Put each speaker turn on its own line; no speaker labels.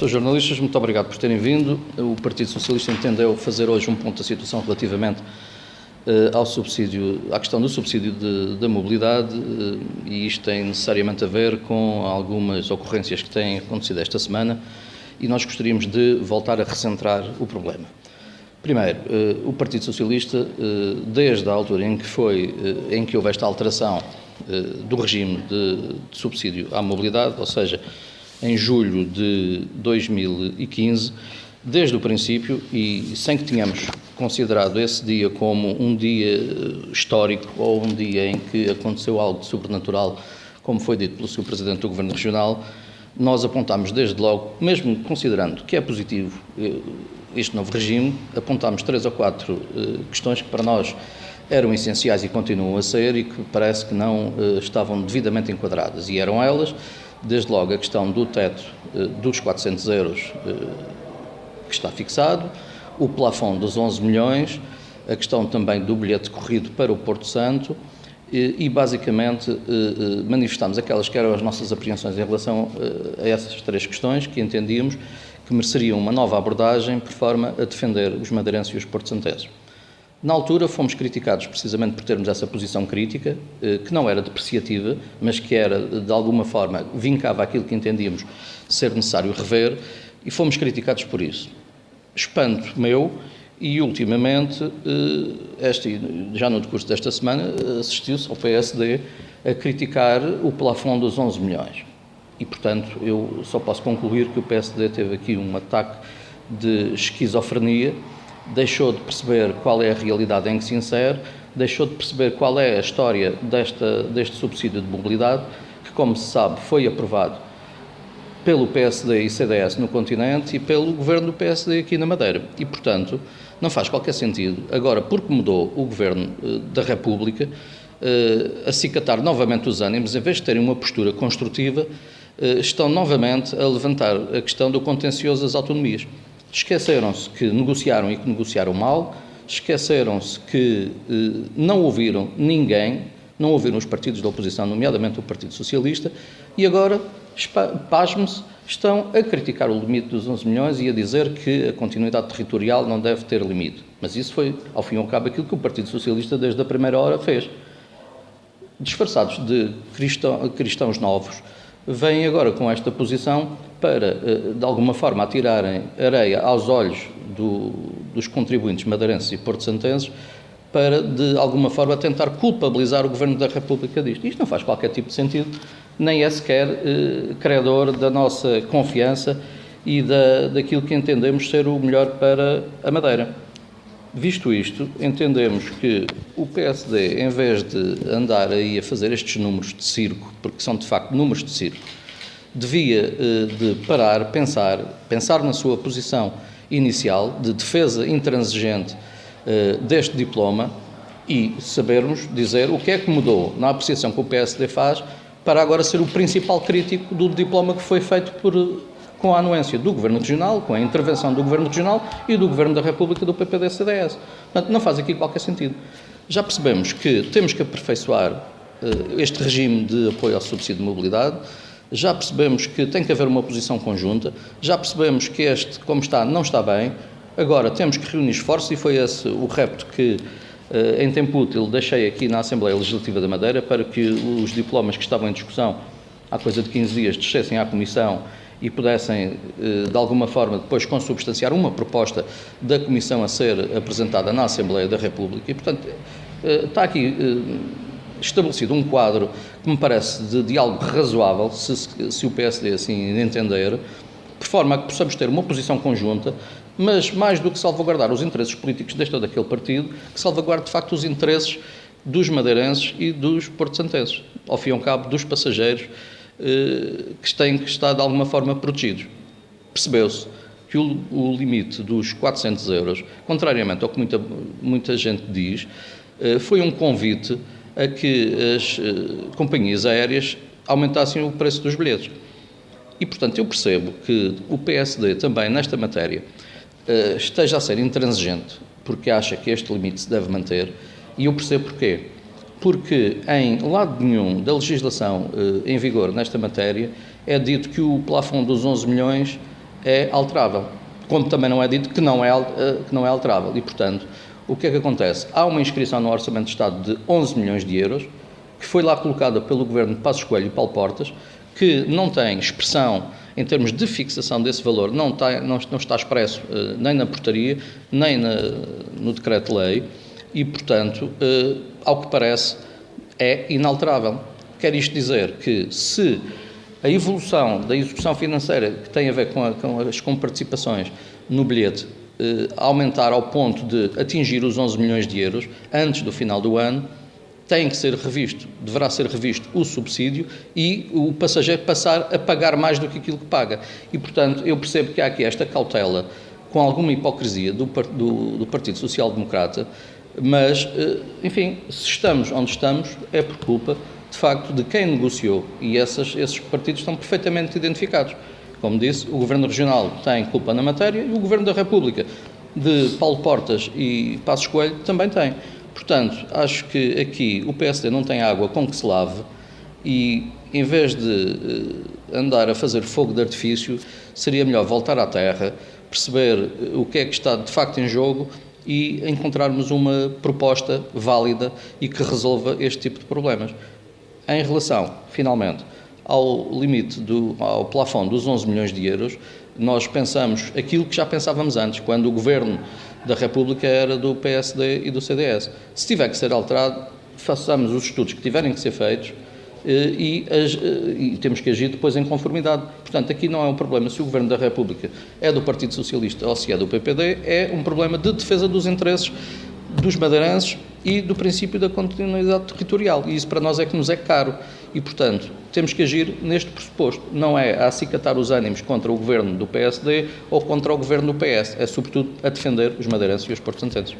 Sr. jornalistas, muito obrigado por terem vindo. O Partido Socialista entendeu fazer hoje um ponto da situação relativamente à questão do subsídio da mobilidade, e isto tem necessariamente a ver com algumas ocorrências que têm acontecido esta semana, e nós gostaríamos de voltar a recentrar o problema. Primeiro, o Partido Socialista, desde a altura em que houve esta alteração do regime de subsídio à mobilidade, ou seja, em julho de 2015, desde o princípio, e sem que tenhamos considerado esse dia como um dia histórico ou um dia em que aconteceu algo de sobrenatural, como foi dito pelo Sr. Presidente do Governo Regional, nós apontámos desde logo, mesmo considerando que é positivo este novo regime, apontámos 3 ou 4 questões que para nós eram essenciais e continuam a ser e que parece que não estavam devidamente enquadradas. E eram elas, desde logo, a questão do teto dos 400 euros que está fixado, o plafond dos 11 milhões, a questão também do bilhete corrido para o Porto Santo e basicamente, manifestámos aquelas que eram as nossas apreensões em relação a essas 3 questões que entendíamos que mereceriam uma nova abordagem por forma a defender os madeirenses e os porto-santenses. Na altura fomos criticados precisamente por termos essa posição crítica, que não era depreciativa, mas que era, de alguma forma, vincava aquilo que entendíamos ser necessário rever, e fomos criticados por isso. Espanto meu, e ultimamente, já no decurso desta semana, assistiu-se ao PSD a criticar o plafond dos 11 milhões. E, portanto, eu só posso concluir que o PSD teve aqui um ataque de esquizofrenia, deixou de perceber qual é a realidade em que se insere, deixou de perceber qual é a história deste subsídio de mobilidade, que, como se sabe, foi aprovado pelo PSD e CDS no continente e pelo governo do PSD aqui na Madeira. E, portanto, não faz qualquer sentido, agora, porque mudou o governo da República, acicatar novamente os ânimos, em vez de terem uma postura construtiva, estão novamente a levantar a questão do contencioso das autonomias. Esqueceram-se que negociaram e que negociaram mal, esqueceram-se que não ouviram ninguém, não ouviram os partidos da oposição, nomeadamente o Partido Socialista, e agora, pasme-se, estão a criticar o limite dos 11 milhões e a dizer que a continuidade territorial não deve ter limite. Mas isso foi, ao fim e ao cabo, aquilo que o Partido Socialista desde a primeira hora fez. Disfarçados de cristãos novos, vêm agora com esta posição para, de alguma forma, atirarem areia aos olhos dos contribuintes madeirenses e porto-santenses para, de alguma forma, tentar culpabilizar o Governo da República disto. Isto não faz qualquer tipo de sentido, nem é sequer credor da nossa confiança e daquilo que entendemos ser o melhor para a Madeira. Visto isto, entendemos que o PSD, em vez de andar aí a fazer estes números de circo, porque são de facto números de circo, devia de parar, pensar na sua posição inicial de defesa intransigente deste diploma e sabermos dizer o que é que mudou na apreciação que o PSD faz para agora ser o principal crítico do diploma que foi feito com a anuência do Governo Regional, com a intervenção do Governo Regional e do Governo da República do PPD-CDS. Portanto, não faz aqui qualquer sentido. Já percebemos que temos que aperfeiçoar este regime de apoio ao subsídio de mobilidade, já percebemos que tem que haver uma posição conjunta, já percebemos que este, como está, não está bem. Agora temos que reunir esforços e foi esse o repto que, em tempo útil, deixei aqui na Assembleia Legislativa da Madeira para que os diplomas que estavam em discussão há coisa de 15 dias descessem à Comissão e pudessem, de alguma forma, depois consubstanciar uma proposta da Comissão a ser apresentada na Assembleia da República. E, portanto, está aqui estabelecido um quadro que me parece de diálogo razoável, se o PSD assim entender, de forma a que possamos ter uma posição conjunta, mas mais do que salvaguardar os interesses políticos deste ou daquele partido, que salvaguarde, de facto, os interesses dos madeirenses e dos porto-santenses, ao fim e ao cabo, dos passageiros, que têm que estar de alguma forma protegidos. Percebeu-se que o limite dos 400 euros, contrariamente ao que muita gente diz, foi um convite a que as companhias aéreas aumentassem o preço dos bilhetes. E, portanto, eu percebo que o PSD também, nesta matéria, esteja a ser intransigente, porque acha que este limite se deve manter, e eu percebo porquê. Porque em lado nenhum da legislação em vigor nesta matéria é dito que o plafond dos 11 milhões é alterável, como também não é dito que não é alterável. E, portanto, o que é que acontece? Há uma inscrição no Orçamento de Estado de 11 milhões de euros, que foi lá colocada pelo Governo de Passos Coelho e Paulo Portas, que não tem expressão em termos de fixação desse valor, não está expresso nem na portaria, nem no decreto-lei, e, portanto, ao que parece, é inalterável. Quer isto dizer que, se a evolução da execução financeira que tem a ver com as comparticipações no bilhete aumentar ao ponto de atingir os 11 milhões de euros antes do final do ano, tem que ser revisto, deverá ser revisto o subsídio e o passageiro passar a pagar mais do que aquilo que paga. E, portanto, eu percebo que há aqui esta cautela, com alguma hipocrisia do Partido Social Democrata, mas, enfim, se estamos onde estamos, é por culpa, de facto, de quem negociou, e esses partidos estão perfeitamente identificados. Como disse, o Governo Regional tem culpa na matéria e o Governo da República, de Paulo Portas e Passos Coelho, também tem. Portanto, acho que aqui o PSD não tem água com que se lave e, em vez de andar a fazer fogo de artifício, seria melhor voltar à terra, perceber o que é que está de facto em jogo e encontrarmos uma proposta válida e que resolva este tipo de problemas. Em relação, finalmente, ao limite, ao plafond dos 11 milhões de euros, nós pensamos aquilo que já pensávamos antes, quando o Governo da República era do PSD e do CDS. Se tiver que ser alterado, façamos os estudos que tiverem que ser feitos e temos que agir depois em conformidade. Portanto, aqui não é um problema se o Governo da República é do Partido Socialista ou se é do PPD, é um problema de defesa dos interesses dos madeirenses e do princípio da continuidade territorial. E isso para nós é que nos é caro. E, portanto, temos que agir neste pressuposto. Não é a acicatar os ânimos contra o Governo do PSD ou contra o Governo do PS. É, sobretudo, a defender os madeirenses e os porto-santenses.